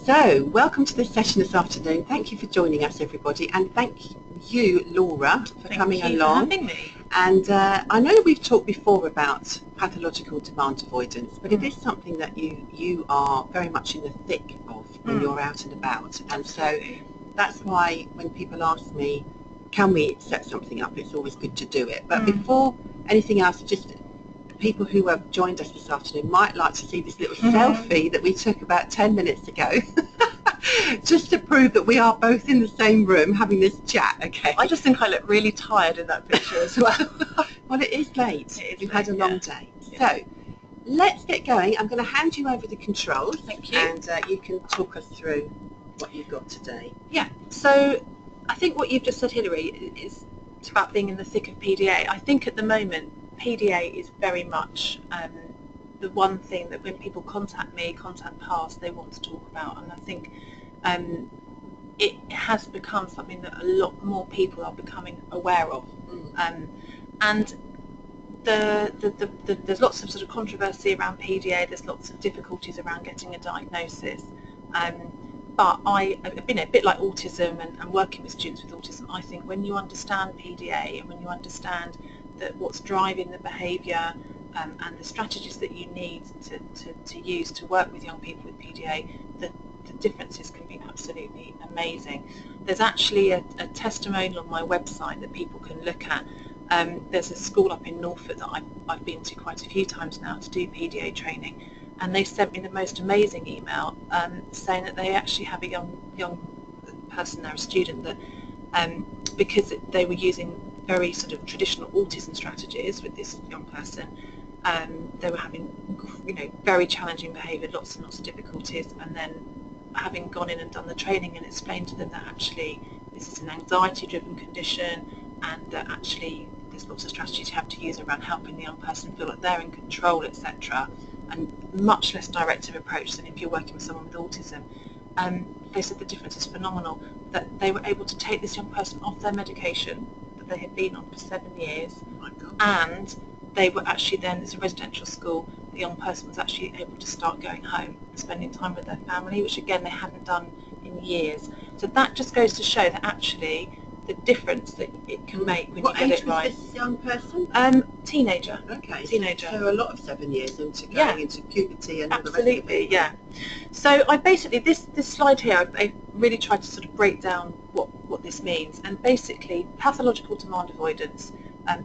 So, welcome to this session this afternoon. Thank you for joining us, everybody, and thank you, Laura, for coming along. Thank you for having me. And I know we've talked before about pathological demand avoidance, but it is something that you are very much in the thick of when you're out and about. And so that's why when people ask me, can we set something up, it's always good to do it. But before anything else, just people who have joined us this afternoon might like to see this little selfie that we took about 10 minutes ago. Just to prove that we are both in the same room having this chat, okay? I just think I look really tired in that picture as well. Well, it is late. We've had a long day. Yeah. So, let's get going. I'm going to hand you over the controls. Thank you. And you can talk us through what you've got today. Yeah, so I think what you've just said, Hilary, is about being in the thick of PDA. I think at the moment, PDA is very much the one thing that when people contact me, contact PASS, they want to talk about. And I think it has become something that a lot more people are becoming aware of. And there's lots of sort of controversy around PDA, there's lots of difficulties around getting a diagnosis. But I've been a bit like autism and working with students with autism. I think when you understand PDA and when you understand that what's driving the behaviour and the strategies that you need to use to work with young people with PDA, the differences can be absolutely amazing. There's actually a testimonial on my website that people can look at. There's a school up in Norfolk that I've been to quite a few times now to do PDA training, and they sent me the most amazing email saying that they actually have a young person there, a student, that because they were using very sort of traditional autism strategies with this young person, they were having very challenging behaviour, lots and lots of difficulties, and then having gone in and done the training and explained to them that actually this is an anxiety driven condition and that actually there's lots of strategies you have to use around helping the young person feel that they're in control, etc., and much less directive approach than if you're working with someone with autism. They said the difference is phenomenal, that they were able to take this young person off their medication that they had been on for 7 years, and they were actually then, it's a residential school, the young person was actually able to start going home and spending time with their family, which again they hadn't done in years. So that just goes to show that actually the difference that it can make when you get it right. What age was this young person? Teenager. Okay. Teenager. So a lot of 7 years into going into puberty and all the rest of it. Absolutely, yeah. So I basically, this slide here, I really tried to sort of break down what this means. And basically, pathological demand avoidance,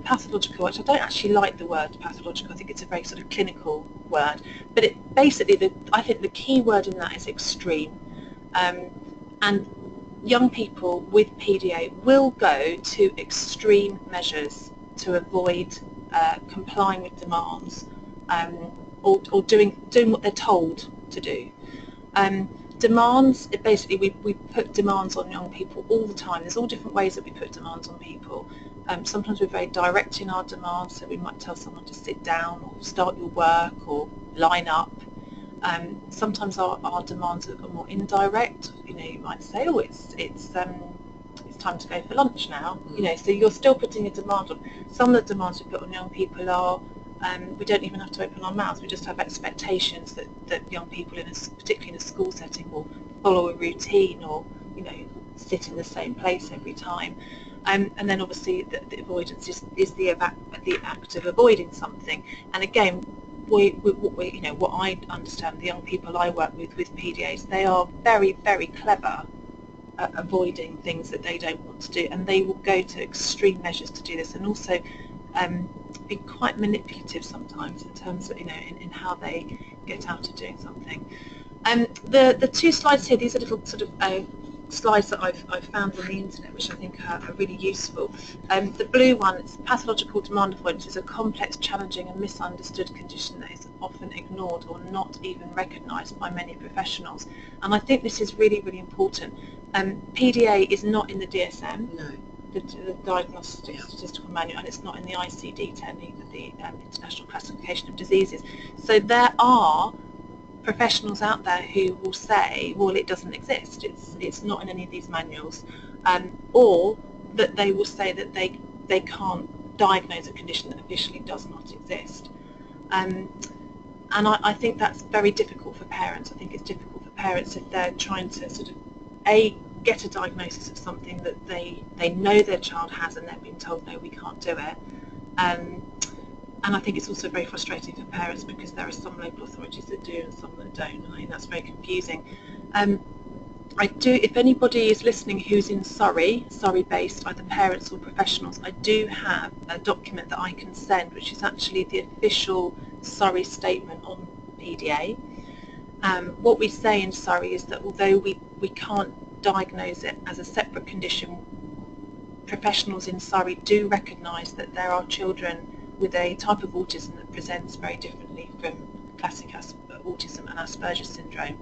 pathological, which I don't actually like the word pathological, I think it's a very sort of clinical word, but it basically, I think the key word in that is extreme. And young people with PDA will go to extreme measures to avoid complying with demands or doing what they're told to do. Demands, basically we put demands on young people all the time. There's all different ways that we put demands on people. Sometimes we're very direct in our demands, so we might tell someone to sit down or start your work or line up. Sometimes our demands are more indirect. You might say, oh, it's time to go for lunch now. So you're still putting a demand on. Some of the demands we put on young people are we don't even have to open our mouths. We just have expectations that young people, particularly in a school setting, will follow a routine or sit in the same place every time. And then obviously the avoidance is the act of avoiding something. And again, what I understand, the young people I work with PDAs, they are very, very clever at avoiding things that they don't want to do, and they will go to extreme measures to do this, and also be quite manipulative sometimes in terms of in how they get out of doing something. The two slides here, these are little sort of slides that I've found on the internet, which I think are really useful. The blue one, it's pathological demand avoidance, is a complex, challenging and misunderstood condition that is often ignored or not even recognised by many professionals. And I think this is really, really important. PDA is not in the DSM, no. the Diagnostic Statistical Manual, and it's not in the ICD-10 either, the International Classification of Diseases. So there are professionals out there who will say, well, it doesn't exist, it's not in any of these manuals, or that they will say that they can't diagnose a condition that officially does not exist. And I think that's very difficult for parents. I think it's difficult for parents if they're trying to sort of get a diagnosis of something that they know their child has and they're being told no, we can't do it. And I think it's also very frustrating for parents because there are some local authorities that do and some that don't, and I think that's very confusing. If anybody is listening who's in Surrey based, either parents or professionals, I do have a document that I can send, which is actually the official Surrey statement on PDA. What we say in Surrey is that although we can't diagnose it as a separate condition, professionals in Surrey do recognise that there are children with a type of autism that presents very differently from classic autism and Asperger's syndrome,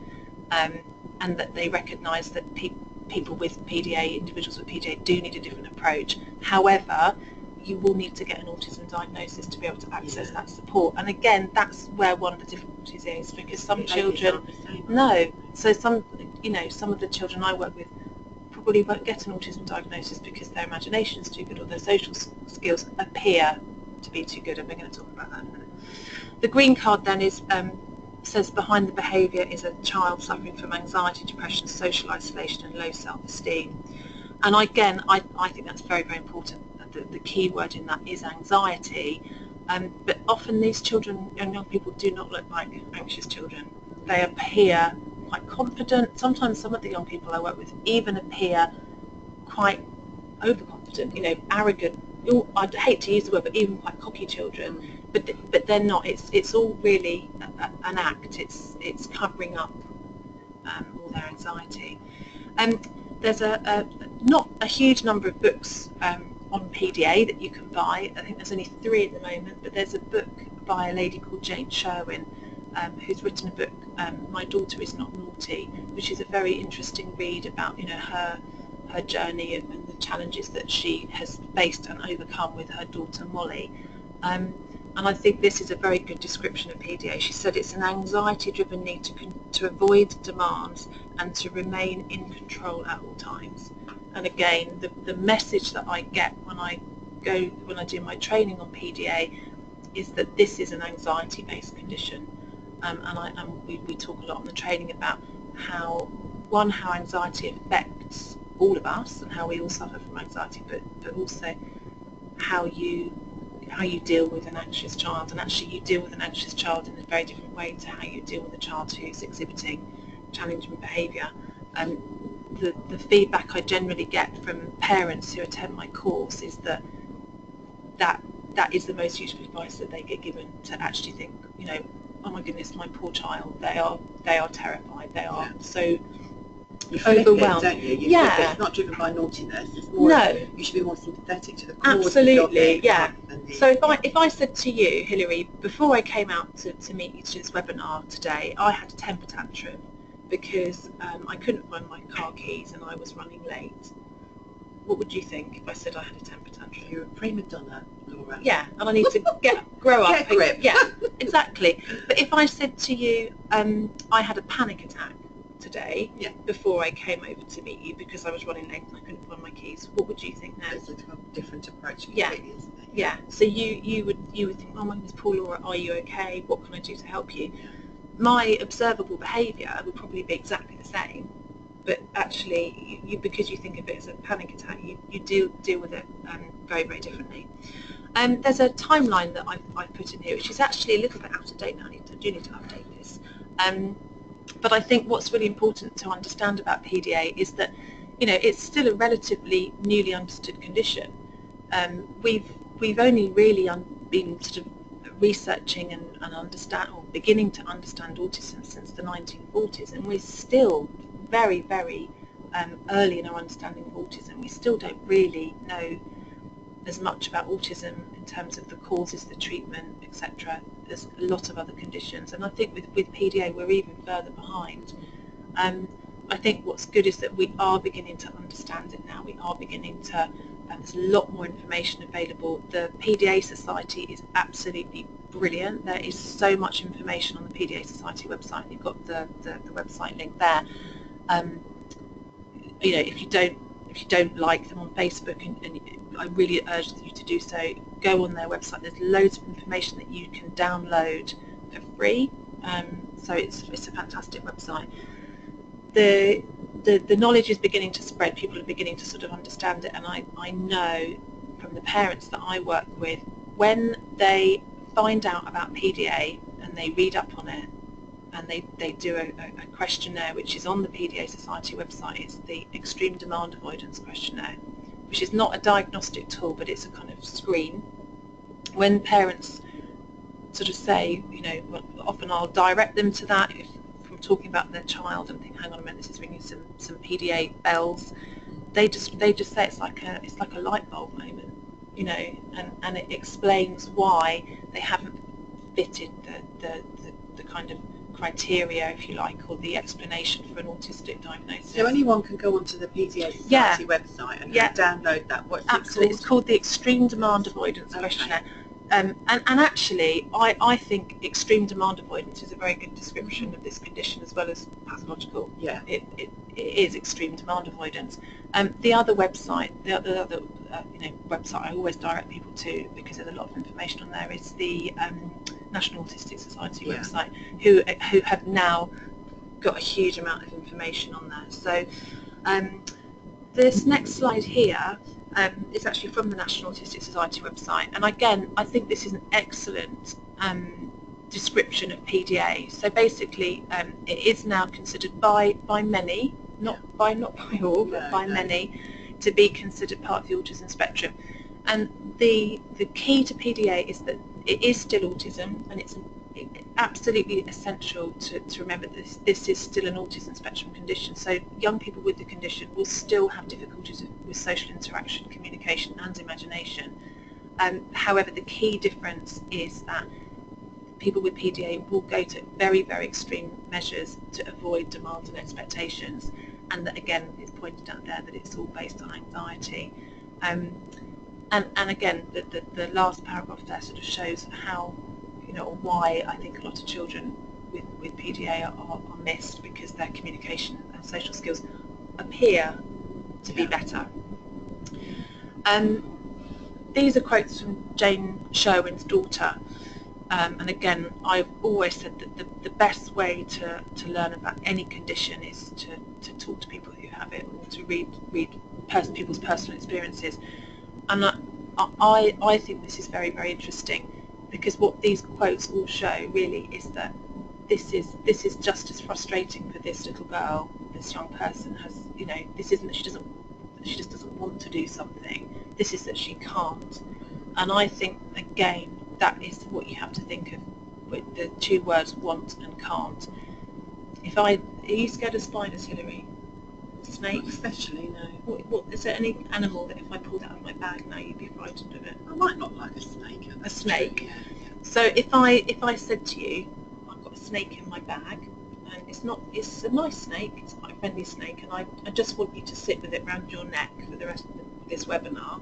and that they recognise that people with PDA, individuals with PDA, do need a different approach. However, you will need to get an autism diagnosis to be able to access that support. And again, that's where one of the difficulties is, because some children so some of the children I work with probably won't get an autism diagnosis because their imagination is too good or their social skills appear to be too good, and we're going to talk about that in a minute. The green card then says behind the behaviour is a child suffering from anxiety, depression, social isolation and low self-esteem. And again, I think that's very, very important. The key word in that is anxiety, but often these children and young people do not look like anxious children. They appear quite confident. Sometimes some of the young people I work with even appear quite overconfident, arrogant. I'd hate to use the word, but even quite cocky children. But they're not. It's all really an act. It's covering up all their anxiety. There's not a huge number of books on PDA that you can buy. I think there's only 3 at the moment, but there's a book by a lady called Jane Sherwin, who's written a book, My Daughter Is Not Naughty, which is a very interesting read about her journey and the challenges that she has faced and overcome with her daughter Molly. And I think this is a very good description of PDA. She said it's an anxiety-driven need to avoid demands and to remain in control at all times. And again, the message that I get when I do my training on PDA is that this is an anxiety-based condition. And we talk a lot on the training about how anxiety affects all of us and how we all suffer from anxiety, but also how you deal with an anxious child. And actually you deal with an anxious child in a very different way to how you deal with a child who's exhibiting challenging behaviour. The feedback I generally get from parents who attend my course is that is the most useful advice that they get given, to actually think, oh my goodness, my poor child, they are terrified, they are so overwhelmed. Don't you? It's not driven by naughtiness. It's more. No. You should be more sympathetic to the cause. Absolutely, yeah. So if I said to you, Hilary, before I came out to meet you to this webinar today, I had a temper tantrum because I couldn't find my car keys and I was running late. What would you think if I said I had a temper tantrum? You're a prima donna, Laura. Yeah, and I need to grow up. Get a grip. Yeah, exactly. But if I said to you, I had a panic attack today, before I came over to meet you because I was running late and I couldn't find my keys, what would you think then? It's a different approach, yeah. Isn't it? Yeah. So you would think, oh my goodness, poor Laura, are you okay? What can I do to help you? My observable behaviour would probably be exactly the same, but actually, because you think of it as a panic attack, you deal with it very, very differently. There's a timeline that I've put in here, which is actually a little bit out of date now. I do need to update this. But I think what's really important to understand about PDA is that, it's still a relatively newly understood condition. We've only really been sort of researching and beginning to understand autism since the 1940s, and we're still very, very early in our understanding of autism. We still don't really know as much about autism in terms of the causes, the treatment, etc. There's a lot of other conditions, and I think with PDA we're even further behind. I think what's good is that we are beginning to understand it now. We are beginning to, there's a lot more information available. The PDA Society is absolutely brilliant. There is so much information on the PDA Society website. You've got the website link there. If you don't like them on Facebook, and I really urge you to do so, go on their website. There's loads of information that you can download for free. So it's a fantastic website. the knowledge is beginning to spread. People are beginning to sort of understand it, and I know from the parents that I work with, when they find out about PDA and they read up on it and they do a questionnaire which is on the PDA Society website. It's the Extreme Demand Avoidance Questionnaire, which is not a diagnostic tool, but it's a kind of screen. When parents sort of say, you know, often I'll direct them to that if I'm talking about their child and think, hang on a minute, this is ringing some PDA bells. They just say it's like a light bulb moment, you know, and it explains why they haven't fitted the kind of criteria, if you like, or the explanation for an autistic diagnosis. So anyone can go onto the PDA Society website and download that. What's Absolutely. it called? It's called the Extreme Demand Avoidance Questionnaire. And actually, I think extreme demand avoidance is a very good description of this condition, as well as pathological. Yeah. It is extreme demand avoidance. The other website, the other website I always direct people to, because there's a lot of information on there, is the National Autistic Society website, who have now got a huge amount of information on there. So this next slide here is actually from the National Autistic Society website, and again I think this is an excellent description of PDA. So basically it is now considered by many, not by all, but by many, to be considered part of the autism spectrum. And the key to PDA is that it is still autism, and it's absolutely essential to remember this is still an autism spectrum condition. So young people with the condition will still have difficulties with social interaction, communication and imagination. However, the key difference is that people with PDA will go to very, very extreme measures to avoid demands and expectations, and that again it's pointed out there that it's all based on anxiety. And again, the last paragraph there sort of shows how, you know, why I think a lot of children with PDA are missed, because their communication and social skills appear to be better. These are quotes from Jane Sherwin's daughter, and again I've always said that the best way to learn about any condition is to talk to people who have it, or to read people's personal experiences. And I think this is very, very interesting, because what these quotes all show really is that this is just as frustrating for this little girl, this young person has, you know, this isn't that she just doesn't want to do something, this is that she can't. And I think again that is what you have to think of with the two words want and can't. Are you scared of spiders, Hilary? Snakes? Not especially, no. What is there any animal that if I pulled out of my bag now you'd be frightened of it? I might not like a snake. A snake? Yeah. So if I said to you, I've got a snake in my bag, and it's a nice snake, it's quite a friendly snake, and I just want you to sit with it around your neck for the rest of this webinar,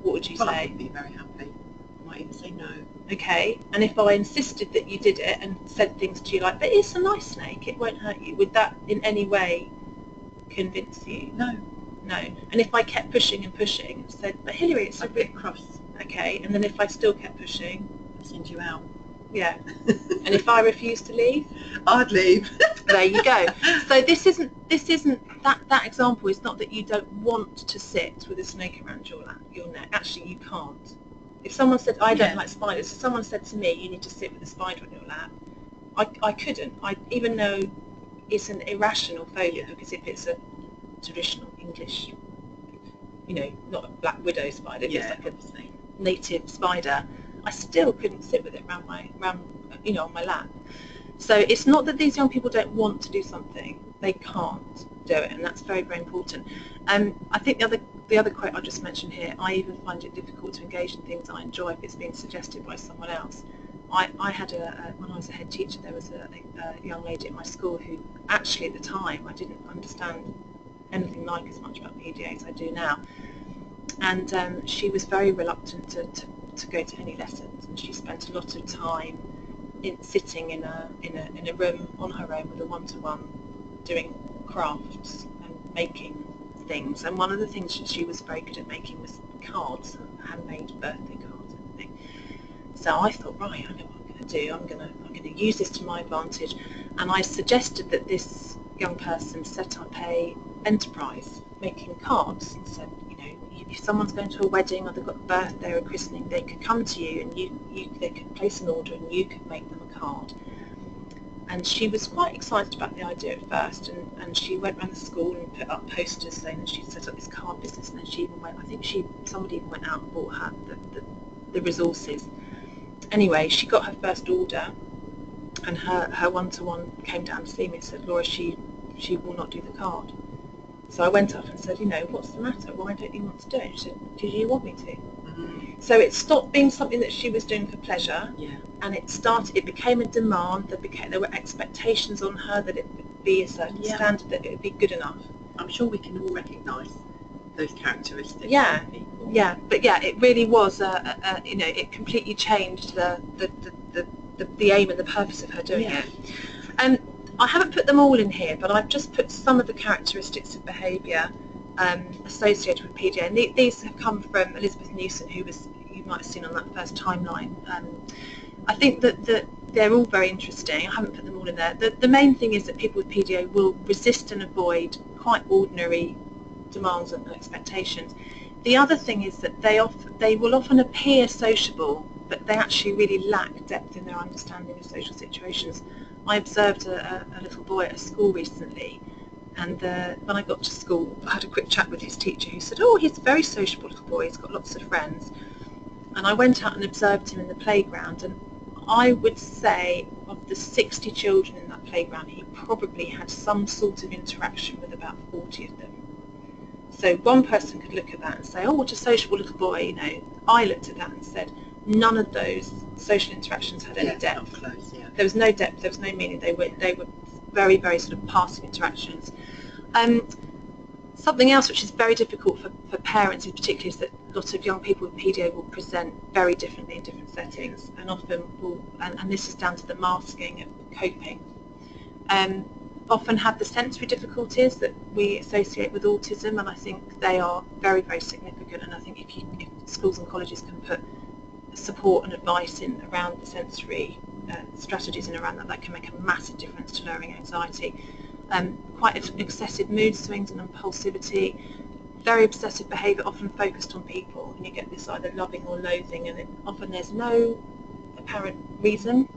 what would you say? I would be very happy. I might even say no. Okay, and if I insisted that you did it and said things to you like, but it's a nice snake, it won't hurt you, would that in any way convince you? No. No. And if I kept pushing and pushing and said, but Hilary, it's a bit cross. Okay, and then if I still kept pushing, I'd send you out. Yeah. And if I refused to leave, I'd leave. There you go. So this isn't that example is not that you don't want to sit with a snake around your neck. Actually, you can't. If someone said, I don't like spiders, if someone said to me, you need to sit with a spider on your lap, I couldn't. Even though it's an irrational phobia, because if it's a traditional English, you know, not a black widow spider, if it's like a native spider, I still couldn't sit with it around on my lap. So it's not that these young people don't want to do something; they can't do it, and that's very, very important. I think the other quote I'll just mention here: I even find it difficult to engage in things I enjoy if it's being suggested by someone else. I had when I was a head teacher, there was a young lady at my school who actually at the time I didn't understand anything like as much about PDA as I do now, and she was very reluctant to go to any lessons, and she spent a lot of time sitting in a room on her own with a one-to-one doing crafts and making things. And one of the things that she was very good at making was cards, handmade birthday cards and everything. So I thought, right, I know what I'm going to do. I'm going to use this to my advantage. And I suggested that this young person set up a enterprise making cards and said, you know, if someone's going to a wedding or they've got a birthday or a christening, they could come to you and they could place an order and you could make them a card. And she was quite excited about the idea at first, and she went around the school and put up posters saying that she'd set up this card business, and then she even went, I think somebody even went out and bought her the resources. Anyway, she got her first order, and her one-to-one came down to see me and said, Laura, she will not do the card. So I went up and said, you know, what's the matter? Why don't you want to do it? She said, do you want me to? So it stopped being something that she was doing for pleasure, and it became a demand. There were expectations on her that it would be a certain standard, that it would be good enough. I'm sure we can all recognise those characteristics. Yeah, in people. yeah, but yeah, it really was you know, it completely changed the aim and the purpose of her doing it. And I haven't put them all in here, but I've just put some of the characteristics of behaviour associated with PDA, and these have come from Elizabeth Newson, who you might have seen on that first timeline. I think that they're all very interesting. I haven't put them all in there. The main thing is that people with PDA will resist and avoid quite ordinary demands and expectations. The other thing is that they will often appear sociable, but they actually really lack depth in their understanding of social situations. I observed a little boy at a school recently, and when I got to school, I had a quick chat with his teacher, who said, oh, he's a very sociable little boy, he's got lots of friends. And I went out and observed him in the playground, and I would say of the 60 children in that playground, he probably had some sort of interaction with about 40 of them. So one person could look at that and say, oh, what a sociable little boy, you know. I looked at that and said, none of those social interactions had any depth. Close, There was no depth, there was no meaning. They were very, very sort of passing interactions. Something else which is very difficult for parents in particular is that a lot of young people with PDA will present very differently in different settings, and often and this is down to the masking of coping. Often have the sensory difficulties that we associate with autism, and I think they are very, very significant. And I think if schools and colleges can put support and advice in around the sensory strategies and around that can make a massive difference to lowering anxiety. Quite excessive mood swings and impulsivity, very obsessive behaviour, often focused on people, and you get this either loving or loathing, and often there's no apparent reason.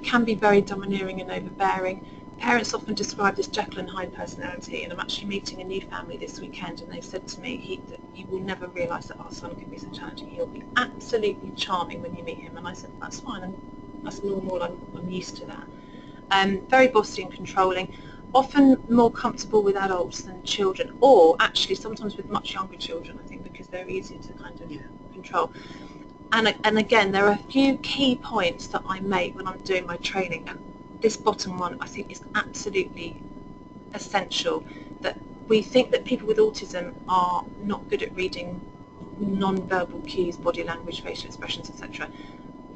Can be very domineering and overbearing. Parents often describe this Jekyll and Hyde personality, and I'm actually meeting a new family this weekend, and they've said to me that you will never realise that our son can be so challenging. He'll be absolutely charming when you meet him, and I said, that's fine, that's normal, I'm used to that. Very bossy and controlling, often more comfortable with adults than children, or actually sometimes with much younger children, I think, because they're easier to kind of control. And again, there are a few key points that I make when I'm doing my training, and this bottom one I think is absolutely essential, that we think that people with autism are not good at reading non-verbal cues, body language, facial expressions, etc.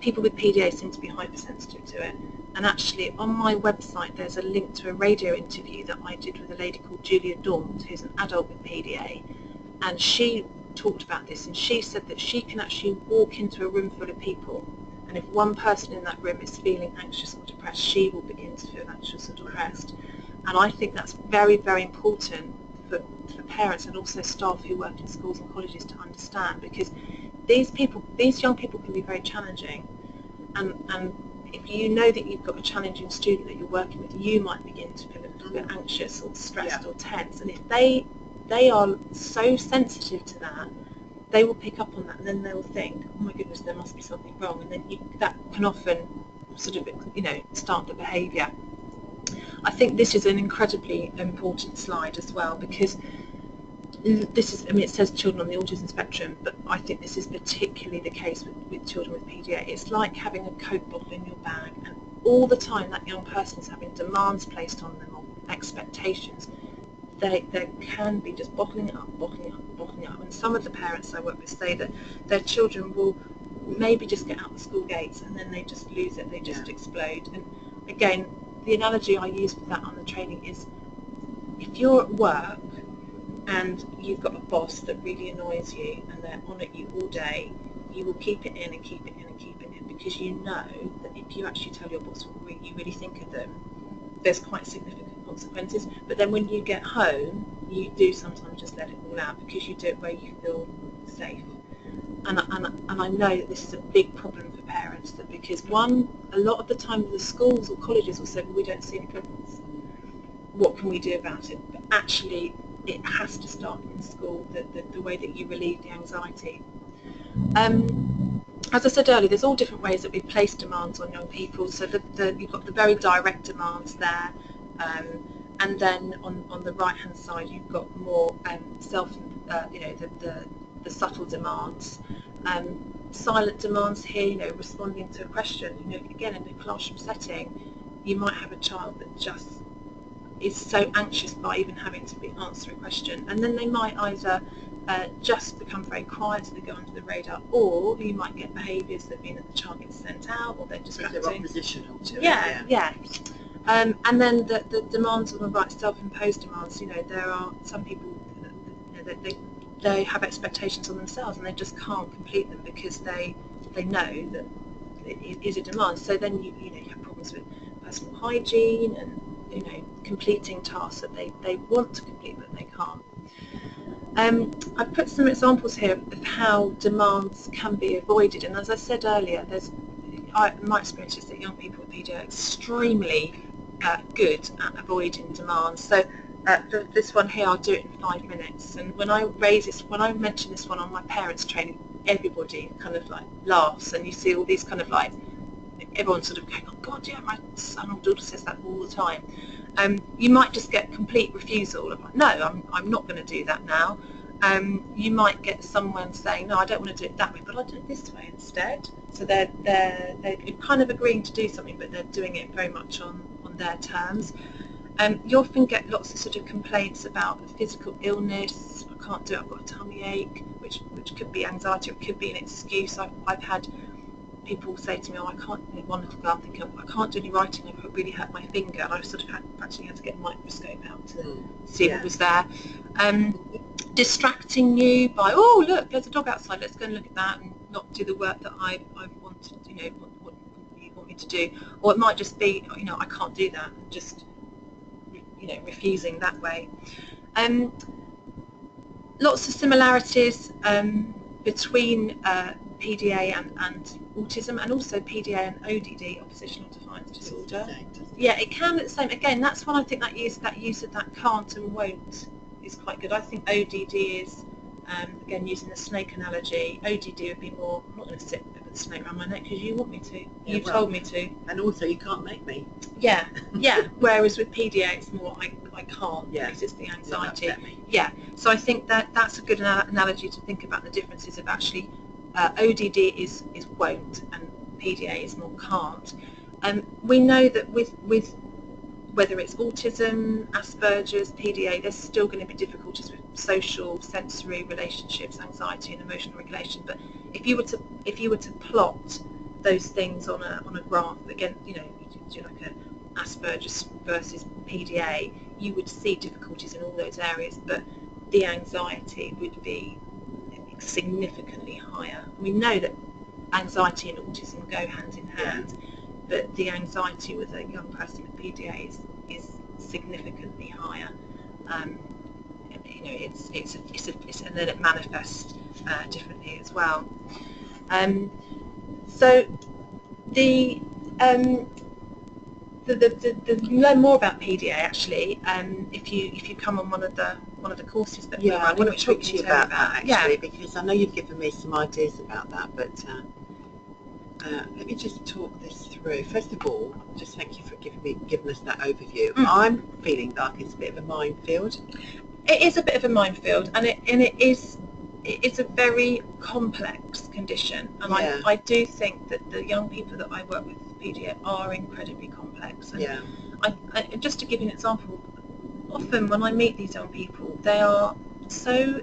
People with PDA seem to be hypersensitive to it, and actually on my website there's a link to a radio interview that I did with a lady called Julia Daunt, who's an adult with PDA, and she talked about this, and she said that she can actually walk into a room full of people, and if one person in that room is feeling anxious or depressed, she will begin to feel anxious or depressed. And I think that's very, very important for parents and also staff who work in schools and colleges to understand, because these young people can be very challenging, and if you know that you've got a challenging student that you're working with, you might begin to feel a little bit anxious or stressed or tense, and if they are so sensitive to that, they will pick up on that, and then they will think, oh my goodness, there must be something wrong, and then that can often sort of, you know, start the behaviour. I think this is an incredibly important slide as well, because this is, I mean, it says children on the autism spectrum, but I think this is particularly the case with children with PDA. It's like having a Coke bottle in your bag, and all the time that young person is having demands placed on them or expectations. They can be just bottling up, and some of the parents I work with say that their children will maybe just get out the school gates and then they just lose it, they just explode. And again, the analogy I use for that on the training is, if you're at work and you've got a boss that really annoys you and they're on at you all day, you will keep it in and keep it in and keep it in, because you know that if you actually tell your boss what you really think of them, there's quite significant consequences, but then when you get home you do sometimes just let it all out because you do it where you feel safe. And I know that this is a big problem for parents, that because a lot of the time the schools or colleges will say, well, we don't see any problems, what can we do about it? But actually it has to start in school, the way that you relieve the anxiety. As I said earlier, there's all different ways that we place demands on young people. So you've got the very direct demands there, and then on the right hand side you've got more the subtle demands, silent demands here, responding to a question. Again, in a classroom setting you might have a child that just is so anxious by even having to answer a question, and then they might either just become very quiet so they go under the radar, or you might get behaviours that mean that the child gets sent out, or they're distracting. They're oppositional to it. Yeah. And then the demands on the right, self-imposed demands. There are some people that they have expectations on themselves and they just can't complete them because they know that it is a demand. So then you have problems with personal hygiene and completing tasks that they want to complete but they can't. I've put some examples here of how demands can be avoided, and as I said earlier, my experience is that young people with PDA are extremely good at avoiding demands. So this one here, I'll do it in 5 minutes, and when I mention this one on my parents training, everybody kind of like laughs, and you see all these kind of like everyone sort of going, oh God, yeah, my son or daughter says that all the time. You might just get complete refusal of, no, I'm not going to do that now. You might get someone saying, no, I don't want to do it that way, but I'll do it this way instead. So they're kind of agreeing to do something, but they're doing it very much on their terms. You often get lots of sort of complaints about physical illness. I can't do it, I've got a tummy ache, which could be anxiety, or it could be an excuse. I've had people say to me, oh, I can't, one little girl thinking, I can't do any writing, I've really hurt my finger, and I sort of actually had to get a microscope out to see what was there. Distracting you by, oh look, there's a dog outside, let's go and look at that, and not do the work that I've wanted, what you want me to do. Or it might just be, I can't do that, and just refusing that way. Lots of similarities between PDA and autism, and also PDA and ODD, oppositional defiance disorder. Yeah, it can be the same. Again, that's when I think that use of that can't and won't is quite good. I think ODD is, again, using the snake analogy, ODD would be more, I'm not going to sit with the snake around my neck because you want me to, you told me to. And also you can't make me. Yeah. Whereas with PDA it's more, I can't, because it's the anxiety. Yeah, so I think that's a good analogy to think about the differences of actually ODD is won't and PDA is more can't. We know that with whether it's autism, Asperger's, PDA, there's still going to be difficulties with social, sensory, relationships, anxiety and emotional regulation. But if you were to plot those things on a graph, again, you do like a Asperger's versus PDA, you would see difficulties in all those areas, but the anxiety would be significantly higher. We know that anxiety and autism go hand in hand, but the anxiety with a young person with PDA is significantly higher. It's and then it manifests differently as well. So you learn more about PDA actually if you come on one of the courses that we're running. I want to talk to you about that actually, because I know you've given me some ideas about that, but let me just talk this through. First of all, just thank you for giving us that overview. I'm feeling like it's a bit of a minefield. It is a bit of a minefield, and it's a very complex condition, and I do think that the young people that I work with PDA are incredibly complex. And I just to give you an example, often when I meet these young people, they are so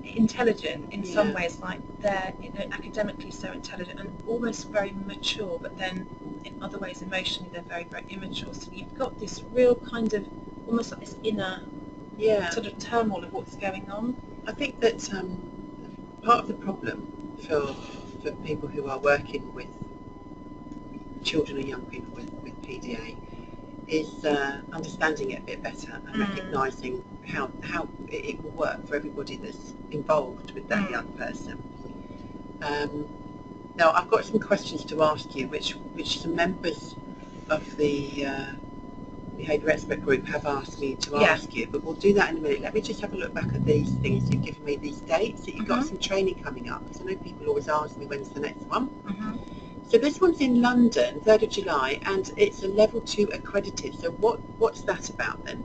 intelligent in some ways, like they're academically so intelligent and almost very mature, but then in other ways emotionally they're very, very immature. So you've got this real kind of almost like this inner sort of turmoil of what's going on. I think that part of the problem for people who are working with children and young people with PDA is understanding it a bit better and recognising how it will work for everybody that's involved with that young person. Now, I've got some questions to ask you, which some members of the behaviour expert group have asked me to ask you, but we'll do that in a minute. Let me just have a look back at these things. You've given me these dates, that you've got some training coming up, because I know people always ask me when's the next one. So this one's in London, 3rd of July, and it's a level 2 accredited. So what's that about then?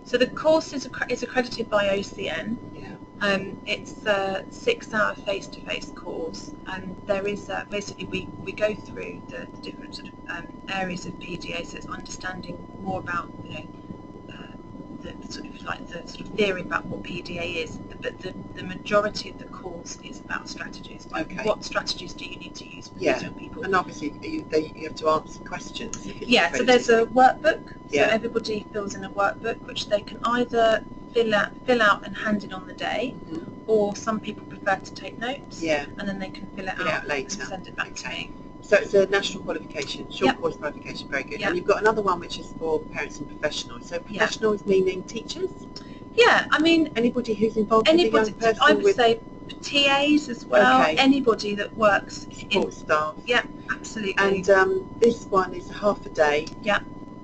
So the course is accredited by OCN. It's a 6-hour face-to-face course, and there is basically we go through the different sort of areas of PDA, so it's understanding more about the sort of theory about what PDA is, but the majority of the course is about strategies. What strategies do you need to use for these young people? And obviously you have to answer questions. So there's a workbut. So everybody fills in a workbook, which they can either fill out and hand in on the day, or some people prefer to take notes, and then they can fill it out later and send it back to me. So it's a national qualification, short course qualification, very good. And you've got another one which is for parents and professionals. So professionals meaning teachers? I mean anybody who's involved with a young person. I would say TAs as well, anybody that works support staff. Yeah, absolutely. And this one is half a day.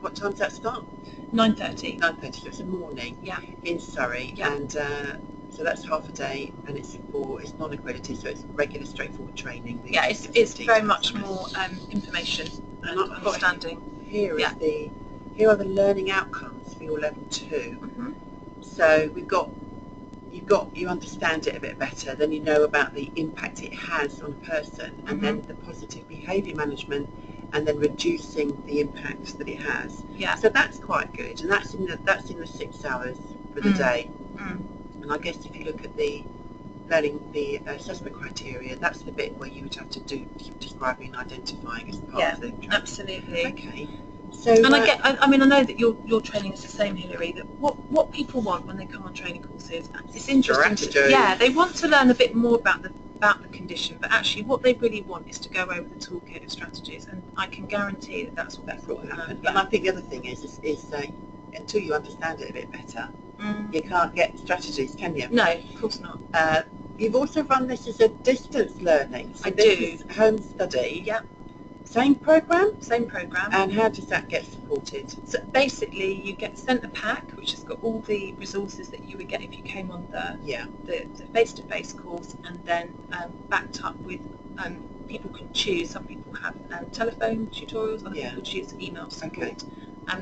What time does that start? 9:30. 9:30, so it's a morning in Surrey, and so that's half a day, and it's non-accredited, so it's regular, straightforward training. It's very much more information and understanding. Here are the learning outcomes for your level 2. So you understand it a bit better, then you know about the impact it has on a person, and then the positive behaviour management, and then reducing the impact that it has. So that's quite good, and that's in the 6 hours for the day. And I guess if you look at the assessment criteria, that's the bit where you would have to do describing and identifying as part of the training. Absolutely. Okay. So, and I know that your training is the same, Hilary, that what people want when they come on training courses, it's interesting. They want to learn a bit more about the condition, but actually what they really want is to go over the toolkit of strategies, and I can guarantee that that's what will happen. And I think the other thing is until you understand it a bit better, you can't get strategies, can you? No, of course not. You've also run this as a distance learning. So I this do. Is home study. Same programme? Same programme. And how does that get supported? So basically you get sent a pack which has got all the resources that you would get if you came on the face-to-face course, and then backed up with people can choose. Some people have telephone tutorials, other people choose email support.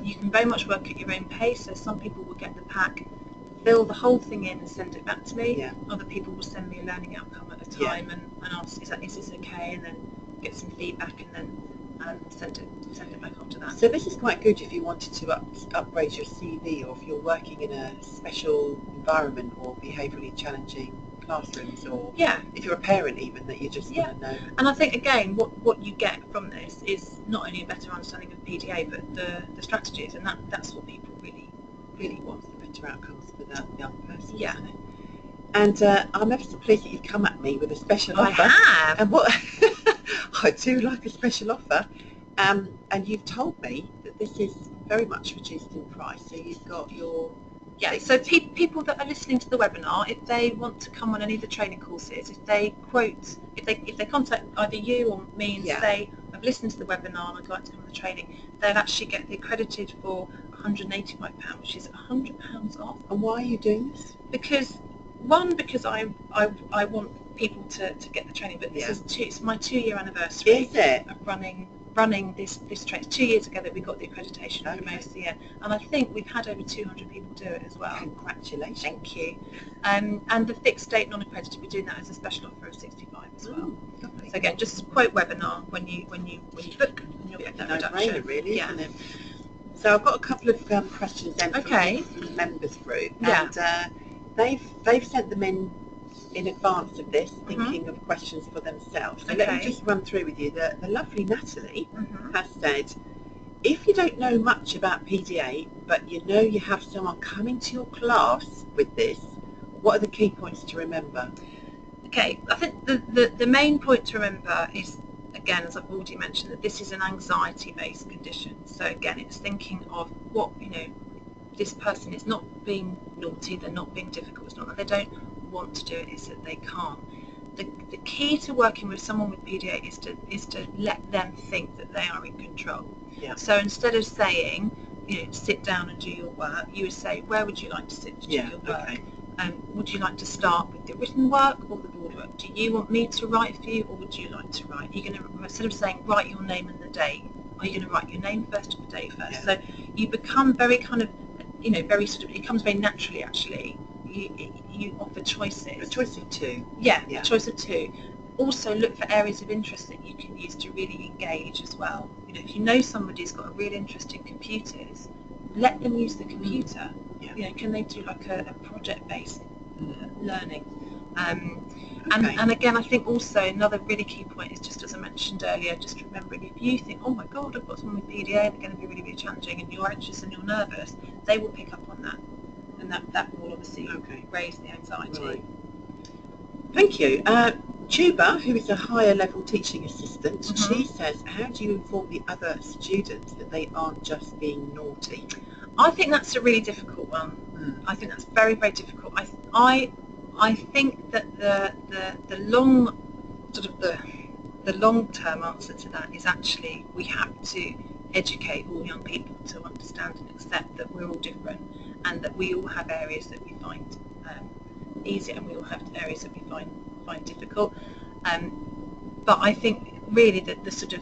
You can very much work at your own pace, so some people will get the pack, fill the whole thing in and send it back to me. Other people will send me a learning outcome at a time and ask, is this okay, and then get some feedback, and then send it back after that. So this is quite good if you wanted to upgrade your CV, or if you're working in a special environment or behaviourally challenging classrooms, or if you're a parent even, that you just want to know. And I think again what you get from this is not only a better understanding of PDA, but the strategies, and that's what people really want. The better outcomes for that young person. Yeah. And I'm ever so pleased that you've come at me with a special offer. I have. And what I do like a special offer. And you've told me that this is very much reduced in price. So you've got your so people that are listening to the webinar, if they want to come on any of the training courses, if they contact either you or me and say, I've listened to the webinar and I'd like to come on the training, they'll actually get the accredited for £185, which is £100 off. And why are you doing this? Because I want people to get the training, but it's my 2-year anniversary. Is it? Of running this training. 2 years ago that we got the accreditation from OCN, and I think we've had over 200 people do it as well. Congratulations. Thank you. And the fixed date non-accredited, we're doing that as a special offer of 65 as well. So again, just quote webinar when you book, and you'll get that reduction. Really, isn't it? So I've got a couple of questions then from the members group, and they've sent them in advance of this, thinking of questions for themselves. So let me just run through with you. The lovely Natalie has said, if you don't know much about PDA, but you know you have someone coming to your class with this, what are the key points to remember? Okay, I think the main point to remember is again, as I've already mentioned, that this is an anxiety-based condition. So again, it's thinking of what, this person is not being naughty, they're not being difficult, it's not that they don't want to do it, it's that they can't. The key to working with someone with PDA is to let them think that they are in control. Yeah. So instead of saying, sit down and do your work, you would say, where would you like to sit to do your work? Okay. Would you like to start with the written work or the board work? Do you want me to write for you, or would you like to write? You're going to, instead of saying write your name and the date, are you going to write your name first or the date first? Yeah. So you become very kind of, very sort of, it comes very naturally actually. You offer choices. A choice of two. Yeah, a choice of two. Also look for areas of interest that you can use to really engage as well. If you know somebody's got a real interest in computers, let them use the computer. Yeah. Can they do like a project-based learning? Okay. And again, I think also another really key point is, just as I mentioned earlier, just remembering, if you think, oh my God, I've got someone with PDA, they're going to be really, really challenging, and you're anxious and you're nervous, they will pick up on that. And that will obviously raise the anxiety. Right. Thank you. Tuba, who is a higher level teaching assistant, she says, how do you inform the other students that they aren't just being naughty? I think that's a really difficult one. I think that's very, very difficult. I think that the long-term answer to that is actually we have to educate all young people to understand and accept that we're all different, and that we all have areas that we find easy, and we all have areas that we find difficult. But I think really that the sort of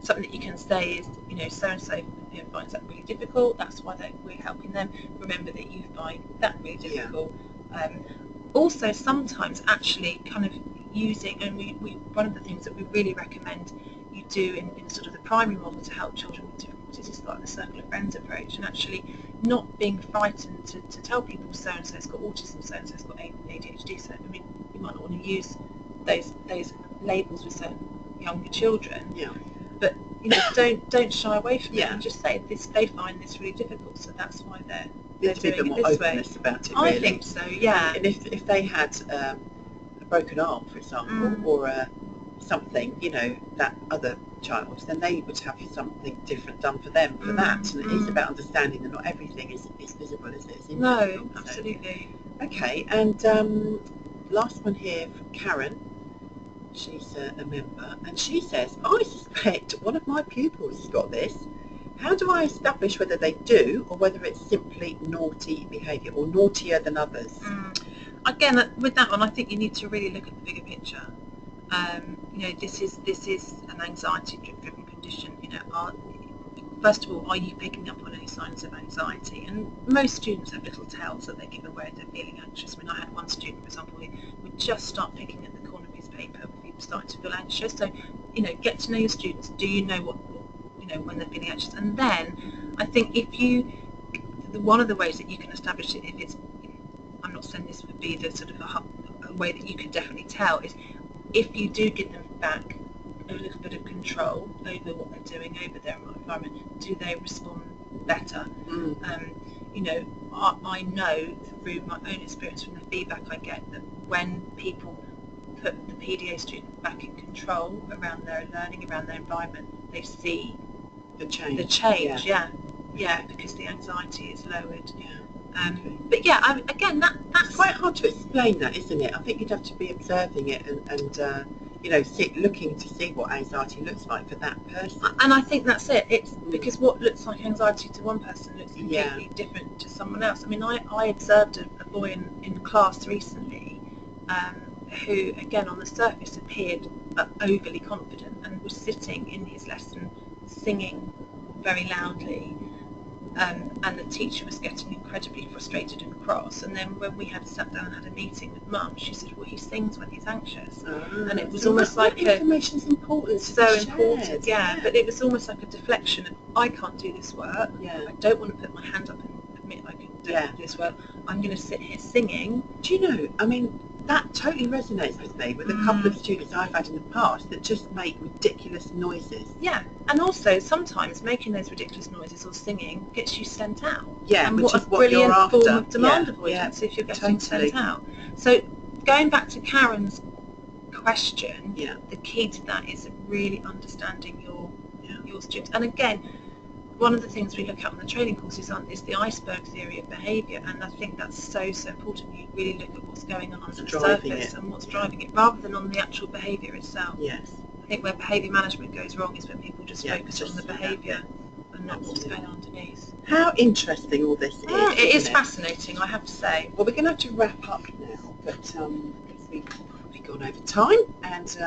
something that you can say is, so and so finds that really difficult. That's why we're helping them. Remember that you find that really difficult. Also, sometimes actually kind of using, and we one of the things that we really recommend you do in sort of the primary model to help children with difficulties is like the circle of friends approach, and actually not being frightened to tell people so and so's got autism, so and so's got ADHD. So I mean, you might not want to use those labels with certain younger children. Yeah. But don't shy away from it, and just say this. They find this really difficult, so that's why they're doing it more this way. openness about it, really. I think so. Yeah. And if they had a broken arm, for example, or something, that other child, then they would have something different done for them for that. And it is about understanding that not everything is visible, is it? It's no, absolutely. Okay, and last one here from Karen. She's a member, and she says, I suspect one of my pupils has got this. How do I establish whether they do, or whether it's simply naughty behaviour, or naughtier than others? Again, with that one, I think you need to really look at the bigger picture. This is an anxiety-driven condition. First of all, are you picking up on any signs of anxiety? And most students have little tells that they give away they're feeling anxious. I mean, I had one student, for example, who would just start picking at the corner of his paper if he was starting to feel anxious. So, get to know your students. Do you know what, when they're feeling anxious? And then, I think one of the ways that you can establish it, if it's, I'm not saying this would be the sort of a way that you can definitely tell, is if you do give them back a little bit of control over what they're doing, over their environment, do they respond better? I know through my own experience from the feedback I get that when people put the PDA student back in control around their learning, around their environment, they see the change. Because the anxiety is lowered. But again, that's quite hard to explain that, isn't it? I think you'd have to be observing it and looking to see what anxiety looks like for that person. And I think that's it. It's because what looks like anxiety to one person looks completely different to someone else. I mean, I observed a boy in class recently who, again, on the surface appeared overly confident and was sitting in his lesson singing very loudly. And the teacher was getting incredibly frustrated and cross, and then when we had sat down and had a meeting with Mum, she said, well, he sings when he's anxious. And it was almost like information's important. So important, but it was almost like a deflection of, I can't do this work, I don't want to put my hand up and admit I can do this work, I'm going to sit here singing. Do you know, I mean, that totally resonates with me, with a couple of students I've had in the past that just make ridiculous noises. Yeah, and also sometimes making those ridiculous noises or singing gets you sent out. Yeah, and which what is a what brilliant you're after. form of demand avoidance if you're getting sent out. So going back to Karen's question, Yeah. the key to that is really understanding your students. And again, one of the things we look at on the training courses is the iceberg theory of behaviour, and I think that's so important. You really look at what's going on under the surface and what's driving it, rather than on the actual behaviour itself. Yes. I think where behaviour management goes wrong is when people just focus on the behaviour and not what's going on underneath. How interesting all this is. It is fascinating, I have to say. Well, we're going to have to wrap up now, but we've probably gone over time, and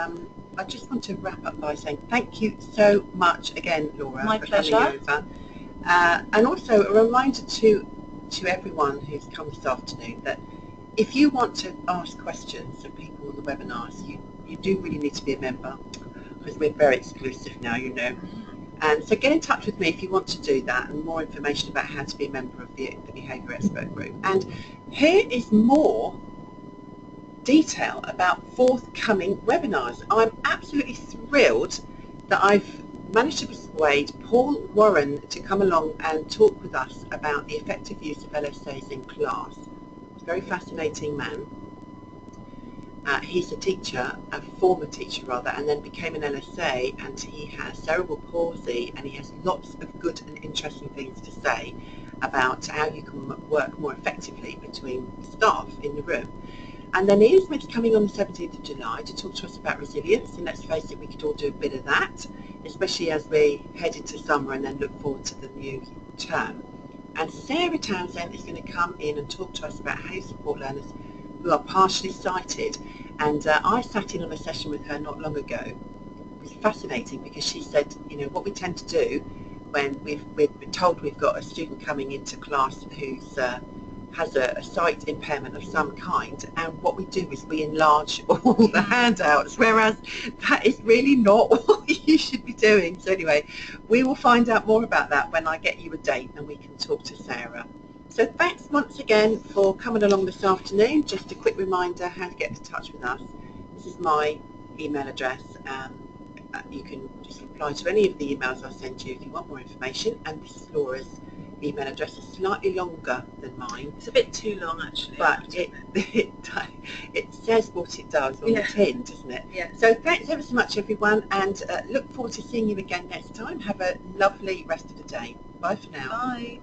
I just want to wrap up by saying thank you so much again, Laura, My for pleasure. coming over. And also a reminder to everyone who's come this afternoon that if you want to ask questions of people on the webinars, you do really need to be a member, because we're very exclusive now, you know. And so get in touch with me if you want to do that, and more information about how to be a member of the Behaviour Expert Group. And here is more detail about forthcoming webinars. I'm absolutely thrilled that I've managed to persuade Paul Warren to come along and talk with us about the effective use of LSAs in class. He's a very fascinating man. He's a teacher, a former teacher rather, and then became an LSA, and he has cerebral palsy, and he has lots of good and interesting things to say about how you can work more effectively between staff in the room. And then Ian Smith's coming on the 17th of July to talk to us about resilience, and let's face it, we could all do a bit of that, especially as we head into summer and then look forward to the new term. And Sarah Townsend is going to come in and talk to us about how you support learners who are partially sighted. And I sat in on a session with her not long ago. It was fascinating because she said, you know, what we tend to do when we're told we've got a student coming into class who's has a sight impairment of some kind, and what we do is we enlarge all the handouts, whereas that is really not what you should be doing. So anyway, we will find out more about that when I get you a date and we can talk to Sarah. So thanks once again for coming along this afternoon. Just a quick reminder how to get in touch with us. This is my email address. You can just reply to any of the emails I'll send you if you want more information, and this is Laura's email address. Is slightly longer than mine. It's a bit too long actually. But it says what it does on the tin, doesn't it? Yeah. So thanks ever so much everyone, and look forward to seeing you again next time. Have a lovely rest of the day. Bye for now. Bye.